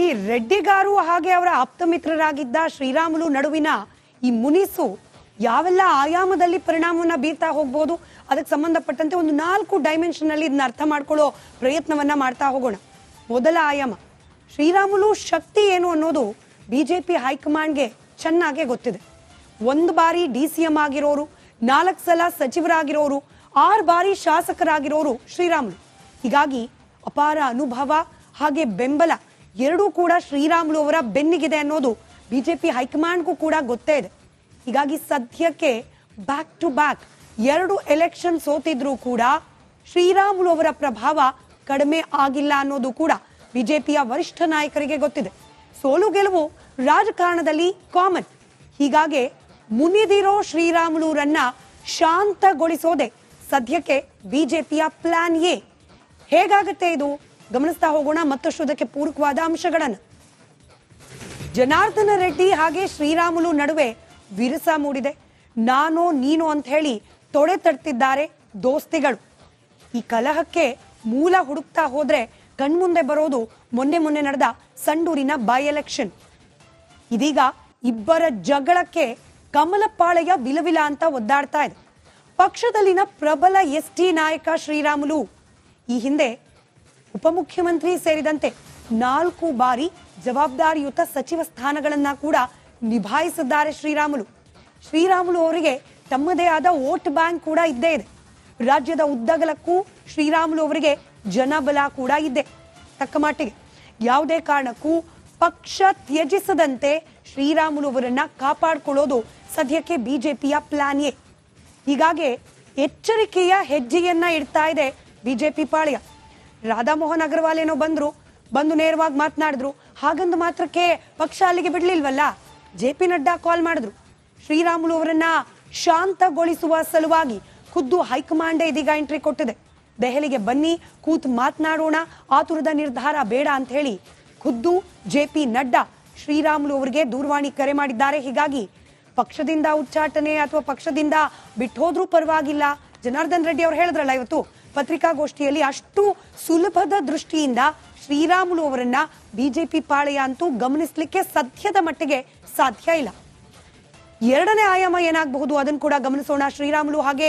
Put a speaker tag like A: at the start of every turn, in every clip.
A: ಈ ರೆಡ್ಡಿಗಾರು ಹಾಗೆ ಅವರ ಆಪ್ತ ಮಿತ್ರರಾಗಿದ್ದ ಶ್ರೀರಾಮುಲು ನಡುವಿನ ಈ ಮುನಿಸು ಯಾವೆಲ್ಲ ಆಯಾಮದಲ್ಲಿ ಪರಿಣಾಮವನ್ನ ಬೀರ್ತಾ ಹೋಗ್ಬೋದು, ಅದಕ್ಕೆ ಸಂಬಂಧಪಟ್ಟಂತೆ ಒಂದು 4 ಡೈಮೆನ್ಷನ್ ಅಲ್ಲಿ ಇದನ್ನ ಅರ್ಥ ಮಾಡ್ಕೊಳ್ಳೋ ಪ್ರಯತ್ನವನ್ನ ಮಾಡ್ತಾ ಹೋಗೋಣ. ಮೊದಲ ಆಯಾಮ, ಶ್ರೀರಾಮುಲು ಶಕ್ತಿ ಏನು ಅನ್ನೋದು ಬಿಜೆಪಿ ಹೈಕಮಾಂಡ್ಗೆ ಚೆನ್ನಾಗೇ ಗೊತ್ತಿದೆ. 1 ಬಾರಿ DCM ಆಗಿರೋರು, 4 ಸಲ ಸಚಿವರಾಗಿರೋರು, 6 ಬಾರಿ ಶಾಸಕರಾಗಿರೋರು ಶ್ರೀರಾಮುಲು. ಹೀಗಾಗಿ ಅಪಾರ ಅನುಭವ ಹಾಗೆ ಬೆಂಬಲ ಎರಡೂ ಕೂಡ ಶ್ರೀರಾಮುಲು ಅವರ ಬೆನ್ನಿಗಿದೆ ಅನ್ನೋದು ಬಿಜೆಪಿ ಹೈಕಮಾಂಡ್ಗೂ ಕೂಡ ಗೊತ್ತೇ ಇದೆ. ಹೀಗಾಗಿ ಸದ್ಯಕ್ಕೆ ಬ್ಯಾಕ್ ಟು ಬ್ಯಾಕ್ 2 ಎಲೆಕ್ಷನ್ ಸೋತಿದ್ರೂ ಕೂಡ ಶ್ರೀರಾಮುಲು ಅವರ ಪ್ರಭಾವ ಕಡಿಮೆ ಆಗಿಲ್ಲ ಅನ್ನೋದು ಕೂಡ ಬಿಜೆಪಿಯ ವರಿಷ್ಠ ನಾಯಕರಿಗೆ ಗೊತ್ತಿದೆ. ಸೋಲು ಗೆಲುವು ರಾಜಕಾರಣದಲ್ಲಿ ಕಾಮನ್. ಹೀಗಾಗಿ ಮುನಿದಿರೋ ಶ್ರೀರಾಮುಲುರನ್ನ ಶಾಂತಗೊಳಿಸೋದೆ ಸದ್ಯಕ್ಕೆ ಬಿಜೆಪಿಯ ಪ್ಲಾನ್ ಎ. ಹೇಗಾಗುತ್ತೆ ಇದು ಗಮನಿಸ್ತಾ ಹೋಗೋಣ ಮತ್ತಷ್ಟು ಅದಕ್ಕೆ ಪೂರಕವಾದ ಅಂಶಗಳನ್ನು. ಜನಾರ್ದನ ರೆಡ್ಡಿ ಹಾಗೆ ಶ್ರೀರಾಮುಲು ನಡುವೆ ವಿರಸ ಮೂಡಿದೆ. ನಾನು ನೀನು ಅಂತ ಹೇಳಿ ತೊಡೆ ತಡ್ತಿದ್ದಾರೆ ದೋಸ್ತಿಗಳು. ಈ ಕಲಹಕ್ಕೆ ಮೂಲ ಹುಡುಕ್ತಾ ಹೋದ್ರೆ ಕಣ್ಮುಂದೆ ಬರೋದು ಮೊನ್ನೆ ನಡೆದ ಸಂಡೂರಿನ ಬೈ ಎಲೆಕ್ಷನ್. ಇದೀಗ ಇಬ್ಬರ ಜಗಳಕ್ಕೆ ಕಮಲಪಾಳೆಯ ವಿಲವಿಲ ಅಂತ ಒದ್ದಾಡ್ತಾ ಇದೆ. ಪಕ್ಷದಲ್ಲಿನ ಪ್ರಬಲ ST ನಾಯಕ ಶ್ರೀರಾಮುಲು ಈ ಹಿಂದೆ ಉಪಮುಖ್ಯಮಂತ್ರಿ ಸೇರಿದಂತೆ 4 ಬಾರಿ ಜವಾಬ್ದಾರಿಯುತ ಸಚಿವ ಸ್ಥಾನಗಳನ್ನ ಕೂಡ ನಿಭಾಯಿಸಿದ್ದಾರೆ ಶ್ರೀರಾಮುಲು ಅವರಿಗೆ ತಮ್ಮದೇ ಆದ ವೋಟ್ ಬ್ಯಾಂಕ್ ಕೂಡ ಇದ್ದೇ ಇದೆ. ರಾಜ್ಯದ ಉದ್ದಗಲಕ್ಕೂ ಶ್ರೀರಾಮುಲು ಅವರಿಗೆ ಜನಬಲ ಕೂಡ ಇದೆ. ತಕ್ಕ ಮಟ್ಟಿಗೆ ಯಾವುದೇ ಕಾರಣಕ್ಕೂ ಪಕ್ಷ ತ್ಯಜಿಸದಂತೆ ಶ್ರೀರಾಮುಲು ಅವರನ್ನ ಕಾಪಾಡಿಕೊಳ್ಳೋದು ಸದ್ಯಕ್ಕೆ ಬಿಜೆಪಿಯ ಪ್ಲಾನ್ ಎ. ಹೀಗಾಗಿ ಎಚ್ಚರಿಕೆಯ ಹೆಜ್ಜೆಯನ್ನ ಇಡ್ತಾ ಇದೆ ಬಿಜೆಪಿ ಪಾಳ್ಯ. ರಾಧಾಮೋಹನ್ ಅಗರ್ವಾಲ್ ಏನೋ ಬಂದು ನೇರವಾಗಿ ಮಾತನಾಡಿದ್ರು. ಹಾಗಂದು ಮಾತ್ರಕ್ಕೆ ಪಕ್ಷ ಅಲ್ಲಿಗೆ ಬಿಡ್ಲಿಲ್ವಲ್ಲ. JP ನಡ್ಡಾ ಕಾಲ್ ಮಾಡಿದ್ರು. ಶ್ರೀರಾಮುಲು ಅವರನ್ನ ಶಾಂತಗೊಳಿಸುವ ಸಲುವಾಗಿ ಖುದ್ದು ಹೈಕಮಾಂಡ್ ಇದೀಗ ಎಂಟ್ರಿ ಕೊಟ್ಟಿದೆ. ದೆಹಲಿಗೆ ಬನ್ನಿ, ಕೂತು ಮಾತನಾಡೋಣ, ಆತುರದ ನಿರ್ಧಾರ ಬೇಡ ಅಂತ ಹೇಳಿ ಖುದ್ದು JP ನಡ್ಡಾ ಶ್ರೀರಾಮುಲು ಅವರಿಗೆ ದೂರವಾಣಿ ಕರೆ ಮಾಡಿದ್ದಾರೆ. ಹೀಗಾಗಿ ಪಕ್ಷದಿಂದ ಉಚ್ಚಾಟನೆ ಅಥವಾ ಪಕ್ಷದಿಂದ ಬಿಟ್ಟು ಹೋದ್ರೂ ಪರವಾಗಿಲ್ಲ. ಜನಾರ್ದನ್ ರೆಡ್ಡಿ ಅವರು ಹೇಳಿದ್ರಲ್ಲ ಇವತ್ತು ಪತ್ರಿಕಾಗೋಷ್ಠಿಯಲ್ಲಿ, ಅಷ್ಟು ಸುಲಭದ ದೃಷ್ಟಿಯಿಂದ ಶ್ರೀರಾಮುಲು ಅವರನ್ನ ಬಿಜೆಪಿ ಪಾಳೆಯ ಅಂತೂ ಗಮನಿಸಲಿಕ್ಕೆ ಸದ್ಯದ ಮಟ್ಟಿಗೆ ಸಾಧ್ಯ ಇಲ್ಲ. ಎರಡನೇ ಆಯಾಮ ಏನಾಗಬಹುದು ಅದನ್ನು ಕೂಡ ಗಮನಿಸೋಣ. ಶ್ರೀರಾಮುಲು ಹಾಗೆ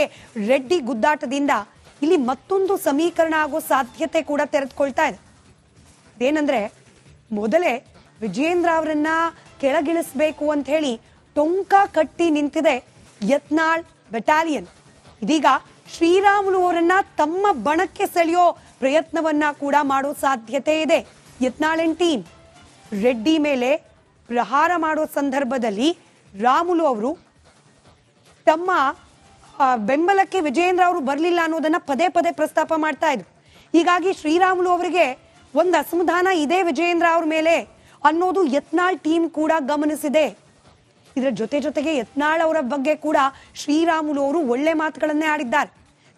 A: ರೆಡ್ಡಿ ಗುದ್ದಾಟದಿಂದ ಇಲ್ಲಿ ಮತ್ತೊಂದು ಸಮೀಕರಣ ಆಗೋ ಸಾಧ್ಯತೆ ಕೂಡ ತೆರೆದುಕೊಳ್ತಾ ಇದೆ. ಏನಂದ್ರೆ, ಮೊದಲೇ ವಿಜಯೇಂದ್ರ ಅವರನ್ನ ಕೆಳಗಿಳಿಸಬೇಕು ಅಂತ ಹೇಳಿ ಟೊಂಕ ಕಟ್ಟಿ ನಿಂತಿದೆ ಯತ್ನಾಳ್ ಬೆಟಾಲಿಯನ್. ಇದೀಗ ಶ್ರೀರಾಮುಲು ಅವರನ್ನ ತಮ್ಮ ಬಣಕ್ಕೆ ಸೆಳೆಯೋ ಪ್ರಯತ್ನವನ್ನ ಕೂಡ ಮಾಡೋ ಸಾಧ್ಯತೆ ಇದೆ ಯತ್ನಾಳ್ ಟೀಮ್. ರೆಡ್ಡಿ ಮೇಲೆ ಪ್ರಹಾರ ಮಾಡೋ ಸಂದರ್ಭದಲ್ಲಿ ರಾಮುಲು ಅವರು ತಮ್ಮ ಬೆಂಬಲಕ್ಕೆ ವಿಜಯೇಂದ್ರ ಅವರು ಬರಲಿಲ್ಲ ಅನ್ನೋದನ್ನ ಪದೇ ಪ್ರಸ್ತಾಪ ಮಾಡ್ತಾ ಇದ್ರು. ಹೀಗಾಗಿ ಶ್ರೀರಾಮುಲು ಅವರಿಗೆ ಒಂದು ಅಸಮಾಧಾನ ಇದೆ ವಿಜಯೇಂದ್ರ ಅವ್ರ ಮೇಲೆ ಅನ್ನೋದು ಯತ್ನಾಳ್ ಟೀಮ್ ಕೂಡ ಗಮನಿಸಿದೆ. ಇದರ ಜೊತೆಗೆ ಯತ್ನಾಳ್ ಅವರ ಬಗ್ಗೆ ಕೂಡ ಶ್ರೀರಾಮುಲು ಅವರು ಒಳ್ಳೆ ಮಾತುಗಳನ್ನೇ ಆಡಿದ್ದಾರೆ.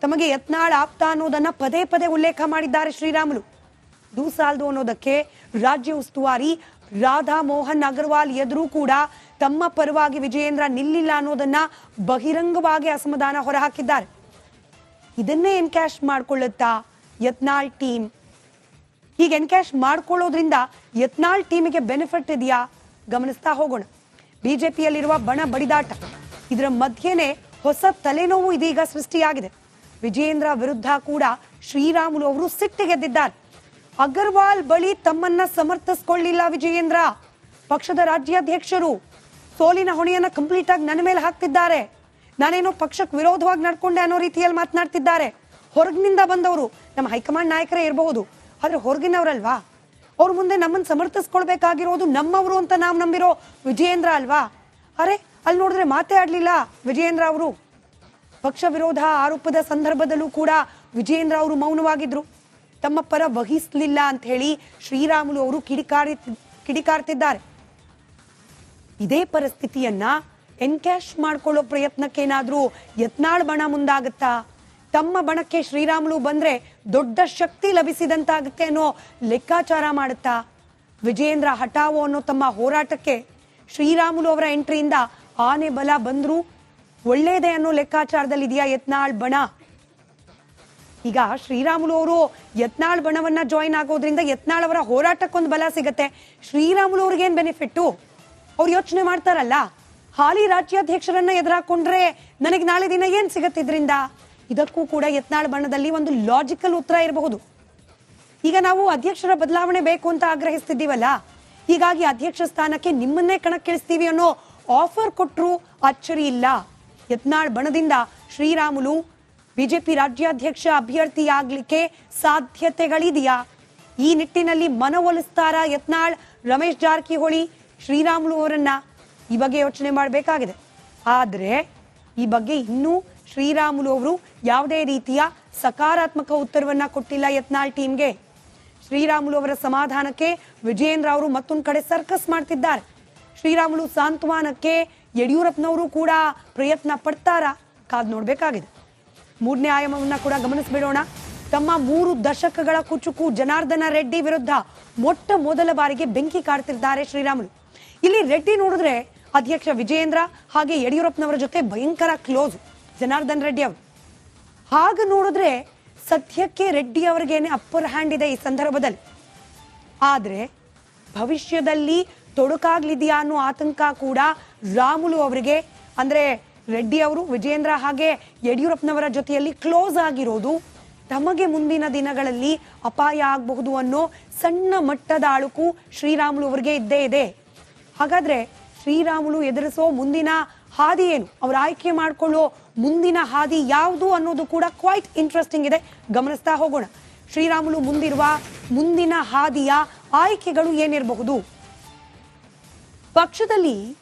A: ತಮಗೆ ಯತ್ನಾಳ್ ಆಪ್ತ ಅನ್ನೋದನ್ನ ಪದೇ ಉಲ್ಲೇಖ ಮಾಡಿದ್ದಾರೆ ಶ್ರೀರಾಮುಲು. ದೂಸಾಲ್ದು ಅನ್ನೋದಕ್ಕೆ ರಾಜ್ಯ ಉಸ್ತುವಾರಿ ರಾಧಾ ಮೋಹನ್ ಅಗರ್ವಾಲ್ ಎದುರು ಕೂಡ ತಮ್ಮ ಪರವಾಗಿ ವಿಜಯೇಂದ್ರ ನಿಲ್ಲಿಲ್ಲ ಅನ್ನೋದನ್ನ ಬಹಿರಂಗವಾಗಿ ಅಸಮಾಧಾನ ಹೊರಹಾಕಿದ್ದಾರೆ. ಇದನ್ನೇ ಎನ್ಕ್ಯಾಶ್ ಮಾಡ್ಕೊಳ್ಳುತ್ತಾ ಯತ್ನಾಳ್ ಟೀಮ್? ಹೀಗೆ ಎನ್ಕ್ಯಾಶ್ ಮಾಡ್ಕೊಳ್ಳೋದ್ರಿಂದ ಯತ್ನಾಳ್ ಟೀಮಿಗೆ ಬೆನಿಫಿಟ್ ಇದೆಯಾ ಗಮನಿಸ್ತಾ ಹೋಗೋಣ. ಬಿಜೆಪಿಯಲ್ಲಿರುವ ಬಣ ಬಡಿದಾಟ, ಇದರ ಮಧ್ಯೆನೇ ಹೊಸ ತಲೆನೋವು ಇದೀಗ ಸೃಷ್ಟಿಯಾಗಿದೆ. ವಿಜಯೇಂದ್ರ ವಿರುದ್ಧ ಕೂಡ ಶ್ರೀರಾಮುಲು ಅವರು ಸಿಟ್ಟಿಗೆದ್ದಿದ್ದಾರೆ. ಅಗರ್ವಾಲ್ ಬಳಿ ತಮ್ಮನ್ನ ಸಮರ್ಥಿಸಿಕೊಳ್ಳಿಲ್ಲ ವಿಜಯೇಂದ್ರ. ಪಕ್ಷದ ರಾಜ್ಯಾಧ್ಯಕ್ಷರು ಸೋಲಿನ ಹೊಣೆಯನ್ನ ಕಂಪ್ಲೀಟ್ ಆಗಿ ನನ್ನ ಮೇಲೆ ಹಾಕ್ತಿದ್ದಾರೆ. ನಾನೇನೋ ಪಕ್ಷಕ್ಕೆ ವಿರೋಧವಾಗಿ ನಡ್ಕೊಂಡೆ ಅನ್ನೋ ರೀತಿಯಲ್ಲಿ ಮಾತನಾಡ್ತಿದ್ದಾರೆ. ಹೊರಗಿನಿಂದ ಬಂದವರು ನಮ್ಮ ಹೈಕಮಾಂಡ್ ನಾಯಕರೇ ಇರಬಹುದು, ಆದ್ರೆ ಹೊರಗಿನವರಲ್ವಾ? ಅವ್ರ ಮುಂದೆ ನಮ್ಮನ್ನು ಸಮರ್ಥಿಸ್ಕೊಳ್ಬೇಕಾಗಿರೋದು ನಮ್ಮವರು ಅಂತ ನಾವು ನಂಬಿರೋ ವಿಜಯೇಂದ್ರ ಅಲ್ವಾ? ಅರೆ, ಅಲ್ಲಿ ನೋಡಿದ್ರೆ ಮಾತೇ ಆಡ್ಲಿಲ್ಲ ವಿಜಯೇಂದ್ರ ಅವರು. ಪಕ್ಷ ವಿರೋಧ ಆರೋಪದ ಸಂದರ್ಭದಲ್ಲೂ ಕೂಡ ವಿಜಯೇಂದ್ರ ಅವರು ಮೌನವಾಗಿದ್ರು. ತಮ್ಮ ಪರ ವಹಿಸಲಿಲ್ಲ ಅಂತ ಹೇಳಿ ಶ್ರೀರಾಮುಲು ಅವರು ಕಿಡಿಕಾರ್ತಿದ್ದಾರೆ. ಇದೇ ಪರಿಸ್ಥಿತಿಯನ್ನ ಎನ್ಕ್ಯಾಶ್ ಮಾಡ್ಕೊಳ್ಳೋ ಪ್ರಯತ್ನಕ್ಕೇನಾದ್ರೂ ಯತ್ನಾಳ್ ಬಣ ಮುಂದಾಗುತ್ತಾ? ತಮ್ಮ ಬಣಕ್ಕೆ ಶ್ರೀರಾಮುಲು ಬಂದ್ರೆ ದೊಡ್ಡ ಶಕ್ತಿ ಲಭಿಸಿದಂತಾಗುತ್ತೆ ಅನ್ನೋ ಲೆಕ್ಕಾಚಾರ ಮಾಡುತ್ತಾ? ವಿಜಯೇಂದ್ರ ಹಠಾವೋ ಅನ್ನೋ ತಮ್ಮ ಹೋರಾಟಕ್ಕೆ ಶ್ರೀರಾಮುಲು ಅವರ ಎಂಟ್ರಿಯಿಂದ ಆನೆ ಬಲ ಬಂದ್ರು ಒಳ್ಳೇದೇ ಅನ್ನೋ ಲೆಕ್ಕಾಚಾರದಲ್ಲಿ ಇದೆಯಾ ಯತ್ನಾಳ್ ಬಣ? ಈಗ ಶ್ರೀರಾಮುಲು ಅವರು ಯತ್ನಾಳ್ ಬಣವನ್ನ ಜಾಯಿನ್ ಆಗೋದ್ರಿಂದ ಯತ್ನಾಳ್ ಅವರ ಹೋರಾಟಕ್ಕೊಂದು ಬಲ ಸಿಗತ್ತೆ. ಶ್ರೀರಾಮುಲು ಅವ್ರಿಗೆ ಏನ್ ಬೆನಿಫಿಟ್ಟು? ಅವ್ರು ಯೋಚನೆ ಮಾಡ್ತಾರಲ್ಲ, ಹಾಲಿ ರಾಜ್ಯಾಧ್ಯಕ್ಷರನ್ನ ಎದುರಾಕೊಂಡ್ರೆ ನನಗೆ ನಾಳೆ ದಿನ ಏನ್ ಸಿಗತ್ತೆ ಇದರಿಂದ? ಇದಕ್ಕೂ ಕೂಡ ಯತ್ನಾಳ್ ಬಣದಲ್ಲಿ ಒಂದು ಲಾಜಿಕಲ್ ಉತ್ತರ ಇರಬಹುದು. ಈಗ ನಾವು ಅಧ್ಯಕ್ಷರ ಬದಲಾವಣೆ ಬೇಕು ಅಂತ ಆಗ್ರಹಿಸ್ತಿದ್ದೀವಲ್ಲ, ಹೀಗಾಗಿ ಅಧ್ಯಕ್ಷ ಸ್ಥಾನಕ್ಕೆ ನಿಮ್ಮನ್ನೇ ಕಣಕ್ಕಿಳಿಸ್ತೀವಿ ಅನ್ನೋ ಆಫರ್ ಕೊಟ್ಟರು ಅಚ್ಚರಿ ಇಲ್ಲ. ಯತ್ನಾಳ್ ಬಣದಿಂದ ಶ್ರೀರಾಮುಲು ಬಿಜೆಪಿ ರಾಜ್ಯಾಧ್ಯಕ್ಷ ಅಭ್ಯರ್ಥಿಯಾಗ್ಲಿಕ್ಕೆ ಸಾಧ್ಯತೆಗಳಿದೆಯಾ? ಈ ನಿಟ್ಟಿನಲ್ಲಿ ಮನವೊಲಿಸ್ತಾರ ಯತ್ನಾಳ್ ರಮೇಶ್ ಜಾರಕಿಹೊಳಿ ಶ್ರೀರಾಮುಲು ಅವರನ್ನ? ಈ ಬಗ್ಗೆ ಯೋಚನೆ ಮಾಡಬೇಕಾಗಿದೆ. ಆದರೆ ಈ ಬಗ್ಗೆ ಇನ್ನೂ ಶ್ರೀರಾಮುಲು ಅವರು ಯಾವುದೇ ರೀತಿಯ ಸಕಾರಾತ್ಮಕ ಉತ್ತರವನ್ನ ಕೊಟ್ಟಿಲ್ಲ ಯತ್ನಾಳ್ ಟೀಮ್ಗೆ. ಶ್ರೀರಾಮುಲು ಅವರ ಸಮಾಧಾನಕ್ಕೆ ವಿಜಯೇಂದ್ರ ಅವರು ಮತ್ತೊಂದು ಕಡೆ ಸರ್ಕಸ್ ಮಾಡ್ತಿದ್ದಾರೆ. ಶ್ರೀರಾಮುಲು ಸಾಂತ್ವನಕ್ಕೆ ಯಡಿಯೂರಪ್ಪನವರು ಕೂಡ ಪ್ರಯತ್ನ ಪಡ್ತಾರ? ಕಾದ್ ನೋಡ್ಬೇಕಾಗಿದೆ. ಮೂರನೇ ಆಯಾಮವನ್ನ ಕೂಡ ಗಮನಿಸ್ಬಿಡೋಣ. ತಮ್ಮ 3 ದಶಕಗಳ ಕುಚುಕು ಜನಾರ್ದನ ರೆಡ್ಡಿ ವಿರುದ್ಧ ಮೊಟ್ಟ ಮೊದಲ ಬಾರಿಗೆ ಬೆಂಕಿ ಕಾಡ್ತಿದ್ದಾರೆ ಶ್ರೀರಾಮುಲು. ಇಲ್ಲಿ ರೆಡ್ಡಿ ನೋಡಿದ್ರೆ ಅಧ್ಯಕ್ಷ ವಿಜಯೇಂದ್ರ ಹಾಗೆ ಯಡಿಯೂರಪ್ಪನವರ ಜೊತೆ ಭಯಂಕರ ಕ್ಲೋಸ್ ಜನಾರ್ದನ್ ರೆಡ್ಡಿ ಅವರು. ಹಾಗ ನೋಡಿದ್ರೆ ಸದ್ಯಕ್ಕೆ ರೆಡ್ಡಿ ಅವರಿಗೇನೆ ಅಪ್ಪರ್ ಹ್ಯಾಂಡ್ ಇದೆ ಈ ಸಂದರ್ಭದಲ್ಲಿ. ಆದ್ರೆ ಭವಿಷ್ಯದಲ್ಲಿ ತೊಡಕಾಗ್ಲಿದೆಯಾ ಅನ್ನೋ ಆತಂಕ ಕೂಡ ರಾಮುಲು ಅವರಿಗೆ, ಅಂದ್ರೆ ರೆಡ್ಡಿ ಅವರು ವಿಜಯೇಂದ್ರ ಹಾಗೆ ಯಡಿಯೂರಪ್ಪನವರ ಜೊತೆಯಲ್ಲಿ ಕ್ಲೋಸ್ ಆಗಿರೋದು ತಮಗೆ ಮುಂದಿನ ದಿನಗಳಲ್ಲಿ ಅಪಾಯ ಆಗಬಹುದು ಅನ್ನೋ ಸಣ್ಣ ಮಟ್ಟದ ಅಳುಕು ಶ್ರೀರಾಮುಲು ಅವರಿಗೆ ಇದ್ದೇ ಇದೆ. ಹಾಗಾದ್ರೆ ಶ್ರೀರಾಮುಲು ಎದುರಿಸೋ ಮುಂದಿನ ಹಾದಿ ಏನು, ಅವ್ರ ಆಯ್ಕೆ ಮಾಡಿಕೊಳ್ಳೋ ಮುಂದಿನ ಹಾದಿ ಯಾವುದು ಅನ್ನೋದು ಕೂಡ ಕ್ವೈಟ್ ಇಂಟ್ರೆಸ್ಟಿಂಗ್ ಇದೆ. ಗಮನಿಸ್ತಾ ಹೋಗೋಣ. ಶ್ರೀರಾಮುಲು ಮುಂದಿರುವ ಮುಂದಿನ ಹಾದಿಯ ಆಯ್ಕೆಗಳು ಏನಿರಬಹುದು? ಪಕ್ಷದಲ್ಲಿ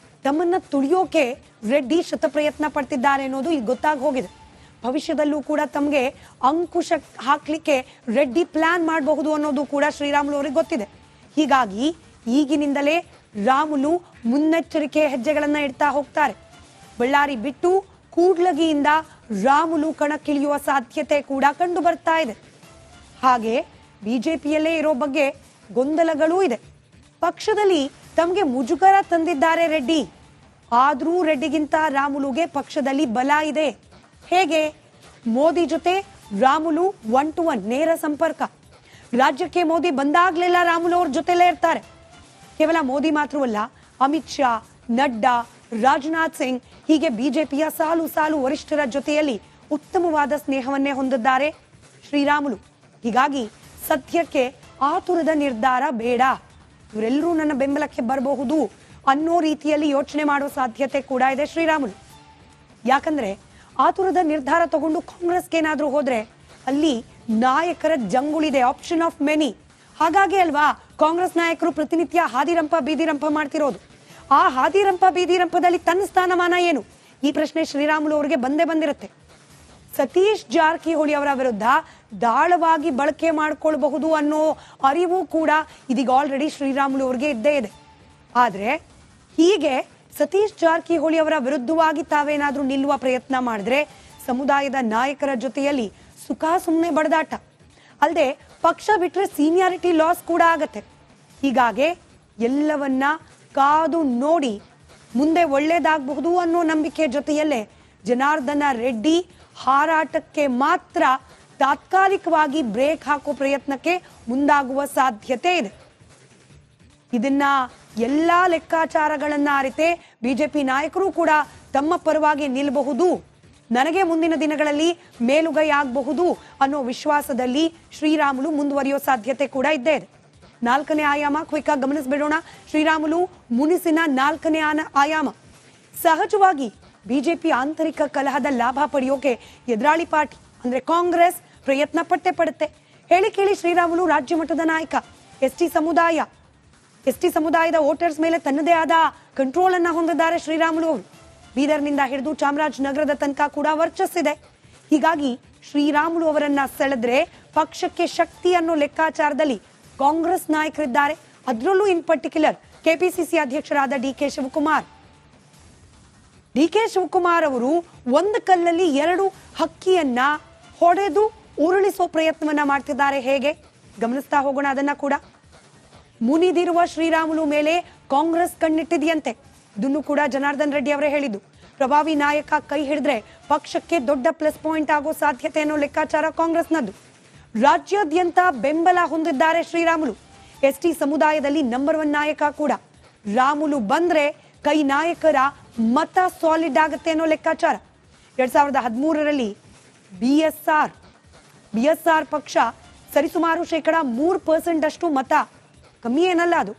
A: ತಮ್ಮನ್ನ ತುಳಿಯೋಕೆ ರೆಡ್ಡಿ ಶತಪ್ರಯತ್ನ ಪಡ್ತಿದ್ದಾರೆ ಅನ್ನೋದು ಈಗ ಗೊತ್ತಾಗಿ ಹೋಗಿದೆ. ಭವಿಷ್ಯದಲ್ಲೂ ಕೂಡ ತಮಗೆ ಅಂಕುಶ ಹಾಕ್ಲಿಕ್ಕೆ ರೆಡ್ಡಿ ಪ್ಲಾನ್ ಮಾಡಬಹುದು ಅನ್ನೋದು ಕೂಡ ಶ್ರೀರಾಮುಲು ಅವರಿಗೆ ಗೊತ್ತಿದೆ. ಹೀಗಾಗಿ ಈಗಿನಿಂದಲೇ ರಾಮುಲು ಮುನ್ನೆಚ್ಚರಿಕೆ ಹೆಜ್ಜೆಗಳನ್ನ ಇಡ್ತಾ ಹೋಗ್ತಾರೆ. ಬಳ್ಳಾರಿ ಬಿಟ್ಟು ಕೂಡ್ಲಗಿಯಿಂದ ರಾಮುಲು ಕಣಕ್ಕಿಳಿಯುವ ಸಾಧ್ಯತೆ ಕೂಡ ಕಂಡು ಬರ್ತಾ ಇದೆ. ಹಾಗೆ ಬಿಜೆಪಿಯಲ್ಲೇ ಇರೋ ಬಗ್ಗೆ ಗೊಂದಲಗಳೂ ಇದೆ. ಪಕ್ಷದಲ್ಲಿ ತಮಗೆ ಮುಜುಗರ ತಂದಿದ್ದಾರೆ ರೆಡ್ಡಿ. ಆದ್ರೂ ರೆಡ್ಡಿಗಿಂತ ರಾಮುಲುಗೆ ಪಕ್ಷದಲ್ಲಿ ಬಲ ಇದೆ. ಹೇಗೆ? ಮೋದಿ ಜೊತೆ ರಾಮುಲು 1 to 1 ನೇರ ಸಂಪರ್ಕ. ರಾಜ್ಯಕ್ಕೆ ಮೋದಿ ಬಂದಾಗ್ಲೆಲ್ಲ ರಾಮುಲು ಅವ್ರ ಜೊತೆಲೇ ಇರ್ತಾರೆ. ಕೇವಲ ಮೋದಿ ಮಾತ್ರವಲ್ಲ, ಅಮಿತ್ ಶಾ, ನಡ್ಡಾ, ರಾಜನಾಥ್ ಸಿಂಗ್ ಹೀಗೆ ಬಿಜೆಪಿಯ ಸಾಲು ಸಾಲು ವರಿಷ್ಠರ ಜೊತೆಯಲ್ಲಿ ಉತ್ತಮವಾದ ಸ್ನೇಹವನ್ನೇ ಹೊಂದಿದ್ದಾರೆ ಶ್ರೀರಾಮುಲು. ಹೀಗಾಗಿ ಸದ್ಯಕ್ಕೆ ಆತುರದ ನಿರ್ಧಾರ ಬೇಡ, ಇವರೆಲ್ಲರೂ ನನ್ನ ಬೆಂಬಲಕ್ಕೆ ಬರಬಹುದು ಅನ್ನೋ ರೀತಿಯಲ್ಲಿ ಯೋಚನೆ ಮಾಡುವ ಸಾಧ್ಯತೆ ಕೂಡ ಇದೆ ಶ್ರೀರಾಮುಲು. ಯಾಕಂದ್ರೆ ಆತುರದ ನಿರ್ಧಾರ ತಗೊಂಡು ಕಾಂಗ್ರೆಸ್ಗೆ ಏನಾದ್ರೂ ಹೋದ್ರೆ ಅಲ್ಲಿ ನಾಯಕರ ಜಂಗುಳಿದೆ, ಆಪ್ಷನ್ ಆಫ್ ಮೆನಿ. ಹಾಗಾಗಿ ಅಲ್ವಾ ಕಾಂಗ್ರೆಸ್ ನಾಯಕರು ಪ್ರತಿನಿತ್ಯ ಹಾದಿರಂಪ ಬೀದಿರಂಪ ಮಾಡ್ತಿರೋದು. ಆ ಹಾದಿರಂಪ ಬೀದಿರಂಪದಲ್ಲಿ ತನ್ನ ಸ್ಥಾನಮಾನ ಏನು? ಈ ಪ್ರಶ್ನೆ ಶ್ರೀರಾಮುಲು ಅವರಿಗೆ ಬಂದೇ ಬಂದಿರುತ್ತೆ. ಸತೀಶ್ ಜಾರಕಿಹೊಳಿ ಅವರ ವಿರುದ್ಧ ದಾಳವಾಗಿ ಬಳಕೆ ಮಾಡ್ಕೊಳ್ಬಹುದು ಅನ್ನೋ ಅರಿವು ಕೂಡ ಇದೀಗ ಆಲ್ರೆಡಿ ಶ್ರೀರಾಮುಲು ಅವರಿಗೆ ಇದ್ದೇ ಇದೆ. ಆದ್ರೆ ಹೀಗೆ ಸತೀಶ್ ಜಾರಕಿಹೊಳಿ ಅವರ ವಿರುದ್ಧವಾಗಿ ತಾವೇನಾದ್ರೂ ನಿಲ್ಲುವ ಪ್ರಯತ್ನ ಮಾಡಿದ್ರೆ ಸಮುದಾಯದ ನಾಯಕರ ಜೊತೆಯಲ್ಲಿ ಸುಖ ಸುಮ್ಮನೆ ಬಡದಾಟ ಅಲ್ಲದೆ ಪಕ್ಷ ಬಿಟ್ರೆ ಸೀನಿಯಾರಿಟಿ ಲಾಸ್ ಕೂಡ ಆಗತ್ತೆ. ಹೀಗಾಗಿ ಎಲ್ಲವನ್ನ ಕಾದು ನೋಡಿ ಮುಂದೆ ಒಳ್ಳೇದಾಗಬಹುದು ಅನ್ನೋ ನಂಬಿಕೆ ಜೊತೆಯಲ್ಲೇ ಜನಾರ್ದನ ರೆಡ್ಡಿ ಹಾರಾಟಕ್ಕೆ ಮಾತ್ರ ತಾತ್ಕಾಲಿಕವಾಗಿ ಬ್ರೇಕ್ ಹಾಕೋ ಪ್ರಯತ್ನಕ್ಕೆ ಮುಂದಾಗುವ ಸಾಧ್ಯತೆ ಇದೆ. ಇದನ್ನ ಎಲ್ಲಾ ಲೆಕ್ಕಾಚಾರಗಳನ್ನ ಅರಿತೆ ಬಿಜೆಪಿ ನಾಯಕರು ಕೂಡ ತಮ್ಮ ಪರವಾಗಿ ನಿಲ್ಲಬಹುದು, ನನಗೆ ಮುಂದಿನ ದಿನಗಳಲ್ಲಿ ಮೇಲುಗೈ ಆಗಬಹುದು ಅನ್ನೋ ವಿಶ್ವಾಸದಲ್ಲಿ ಶ್ರೀರಾಮುಲು ಮುಂದುವರಿಯೋ ಸಾಧ್ಯತೆ ಕೂಡ ಇದ್ದೇ ಇದೆ. 4ನೇ ಆಯಾಮ ಕ್ವಿಕ್ ಆಗಿ ಗಮನಿಸ್ಬಿಡೋಣ. ಶ್ರೀರಾಮುಲು ಮುನಿಸಿನ 4ನೇ ಆಯಾಮ. ಸಹಜವಾಗಿ ಬಿಜೆಪಿ ಆಂತರಿಕ ಕಲಹದ ಲಾಭ ಪಡೆಯೋಕೆ ಎದುರಾಳಿ ಪಾರ್ಟಿ ಅಂದ್ರೆ ಕಾಂಗ್ರೆಸ್ ಪ್ರಯತ್ನ ಪಟ್ಟೆ ಪಡುತ್ತೆ. ಹೇಳಿ ಕೇಳಿ ಶ್ರೀರಾಮುಲು ರಾಜ್ಯ ಮಟ್ಟದ ನಾಯಕ. ಎಸ್ಟಿ ಸಮುದಾಯದ ವೋಟರ್ಸ್ ಮೇಲೆ ತನ್ನದೇ ಆದ ಕಂಟ್ರೋಲ್ ಅನ್ನ ಹೊಂದಿದ್ದಾರೆ ಶ್ರೀರಾಮುಲು ಅವರು. ಬೀದರ್ನಿಂದ ಹಿಡಿದು ಚಾಮರಾಜನಗರದ ತನಕ ಕೂಡ ವರ್ಚಸ್ಸಿದೆ. ಹೀಗಾಗಿ ಶ್ರೀರಾಮುಲು ಅವರನ್ನ ಸೆಳೆದ್ರೆ ಪಕ್ಷಕ್ಕೆ ಶಕ್ತಿ ಅನ್ನೋ ಲೆಕ್ಕಾಚಾರದಲ್ಲಿ ಕಾಂಗ್ರೆಸ್ ನಾಯಕರಿದ್ದಾರೆ. ಅದರಲ್ಲೂ ಇನ್ ಪರ್ಟಿಕ್ಯುಲರ್ ಕೆಪಿಸಿಸಿ ಅಧ್ಯಕ್ಷರಾದ ಡಿ ಕೆ ಶಿವಕುಮಾರ್ ಅವರು ಒಂದು ಕಲ್ಲಲ್ಲಿ 2 ಹಕ್ಕಿಯನ್ನ ಹೊಡೆದು ಉರುಳಿಸೋ ಪ್ರಯತ್ನವನ್ನ ಮಾಡ್ತಿದ್ದಾರೆ. ಹೇಗೆ ಗಮನಿಸ್ತಾ ಹೋಗೋಣ. ಅದನ್ನ ಕೂಡ ಮುನಿದಿರುವ ಶ್ರೀರಾಮುಲು ಮೇಲೆ ಕಾಂಗ್ರೆಸ್ ಕಣ್ಣಿಟ್ಟಿದೆಯಂತೆ. ಇದನ್ನು ಕೂಡ ಜನಾರ್ದನ್ ರೆಡ್ಡಿ ಅವರೇ ಹೇಳಿದ್ದು. ಪ್ರಭಾವಿ ನಾಯಕ ಕೈ ಹಿಡಿದ್ರೆ ಪಕ್ಷಕ್ಕೆ ದೊಡ್ಡ ಪ್ಲಸ್ ಪಾಯಿಂಟ್ ಆಗೋ ಸಾಧ್ಯತೆ ಅನ್ನೋ ಲೆಕ್ಕಾಚಾರ ಕಾಂಗ್ರೆಸ್ನದ್ದು. ರಾಜ್ಯಾದ್ಯಂತ ಬೆಂಬಲ ಹೊಂದಿದ್ದಾರೆ ಶ್ರೀರಾಮುಲು. ಎಸ್ಟಿ ಸಮುದಾಯದಲ್ಲಿ ನಂಬರ್ 1 ನಾಯಕ ಕೂಡ. ರಾಮುಲು ಬಂದ್ರೆ ಕೈ ನಾಯಕರ ಮತ ಸಾಲಿಡ್ ಆಗುತ್ತೆ ಅನ್ನೋ ಲೆಕ್ಕಾಚಾರ. 2013ರಲ್ಲಿ ಬಿಎಸ್ಆರ್ ಪಕ್ಷ ಸರಿಸುಮಾರು 3% ಅಷ್ಟು ಮತ, ಕಮ್ಮಿ ಏನಲ್ಲ ಅದು.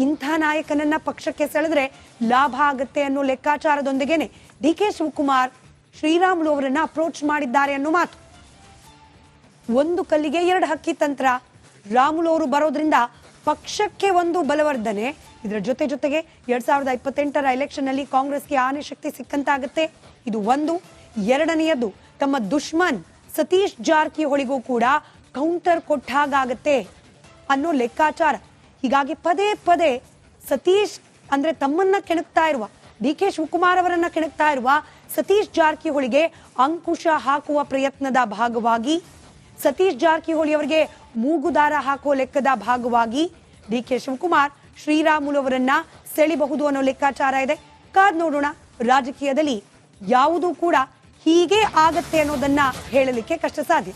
A: ಇಂಥ ನಾಯಕನನ್ನ ಪಕ್ಷಕ್ಕೆ ಸೆಳೆದ್ರೆ ಲಾಭ ಆಗುತ್ತೆ ಅನ್ನೋ ಲೆಕ್ಕಾಚಾರದೊಂದಿಗೆನೆ ಡಿ.ಕೆ. ಶಿವಕುಮಾರ್ ಶ್ರೀರಾಮುಲು ಅವರನ್ನ ಅಪ್ರೋಚ್ ಮಾಡಿದ್ದಾರೆ ಅನ್ನೋ ಮಾತು. ಒಂದು ಕಲ್ಲಿಗೆ 2 ಹಕ್ಕಿ ತಂತ್ರ. ರಾಮುಲು ಅವರು ಬರೋದ್ರಿಂದ ಪಕ್ಷಕ್ಕೆ ಒಂದು ಬಲವರ್ಧನೆ, ಇದರ ಜೊತೆಗೆ 2028ರ ಎಲೆಕ್ಷನ್ ಅಲ್ಲಿ ಕಾಂಗ್ರೆಸ್ಗೆ ಆನೆ ಶಕ್ತಿ ಸಿಕ್ಕಂತಾಗುತ್ತೆ. ಇದು ಒಂದು. ಎರಡನೆಯದು, ತಮ್ಮ ದುಶ್ಮನ್ ಸತೀಶ್ ಜಾರಕಿಹೊಳಿಗೂ ಕೂಡ ಕೌಂಟರ್ ಕೊಟ್ಟಾಗತ್ತೆ ಅನ್ನೋ ಲೆಕ್ಕಾಚಾರ. ಹೀಗಾಗಿ ಪದೇ ಪದೇ ಸತೀಶ್ ಅಂದ್ರೆ ತಮ್ಮನ್ನ ಕೆಣಕ್ತಾ ಇರುವ, ಡಿ.ಕೆ. ಶಿವಕುಮಾರ್ ಅವರನ್ನ ಕೆಣಕ್ತಾ ಇರುವ ಸತೀಶ್ ಜಾರಕಿಹೊಳಿಗೆ ಅಂಕುಶ ಹಾಕುವ ಪ್ರಯತ್ನದ ಭಾಗವಾಗಿ, ಸತೀಶ್ ಜಾರಕಿಹೊಳಿ ಅವರಿಗೆ ಮೂಗುದಾರ ಹಾಕುವ ಲೆಕ್ಕದ ಭಾಗವಾಗಿ ಡಿ.ಕೆ. ಶಿವಕುಮಾರ್ ಶ್ರೀರಾಮುಲು ಅವರನ್ನ ಸೆಳಿಬಹುದು ಅನ್ನೋ ಲೆಕ್ಕಾಚಾರ ಇದೆ. ಕಾದ್ ನೋಡೋಣ. ರಾಜಕೀಯದಲ್ಲಿ ಯಾವುದೂ ಕೂಡ ಹೀಗೆ ಆಗತ್ತೆ ಅನ್ನೋದನ್ನ ಹೇಳಲಿಕ್ಕೆ ಕಷ್ಟ ಸಾಧ್ಯ.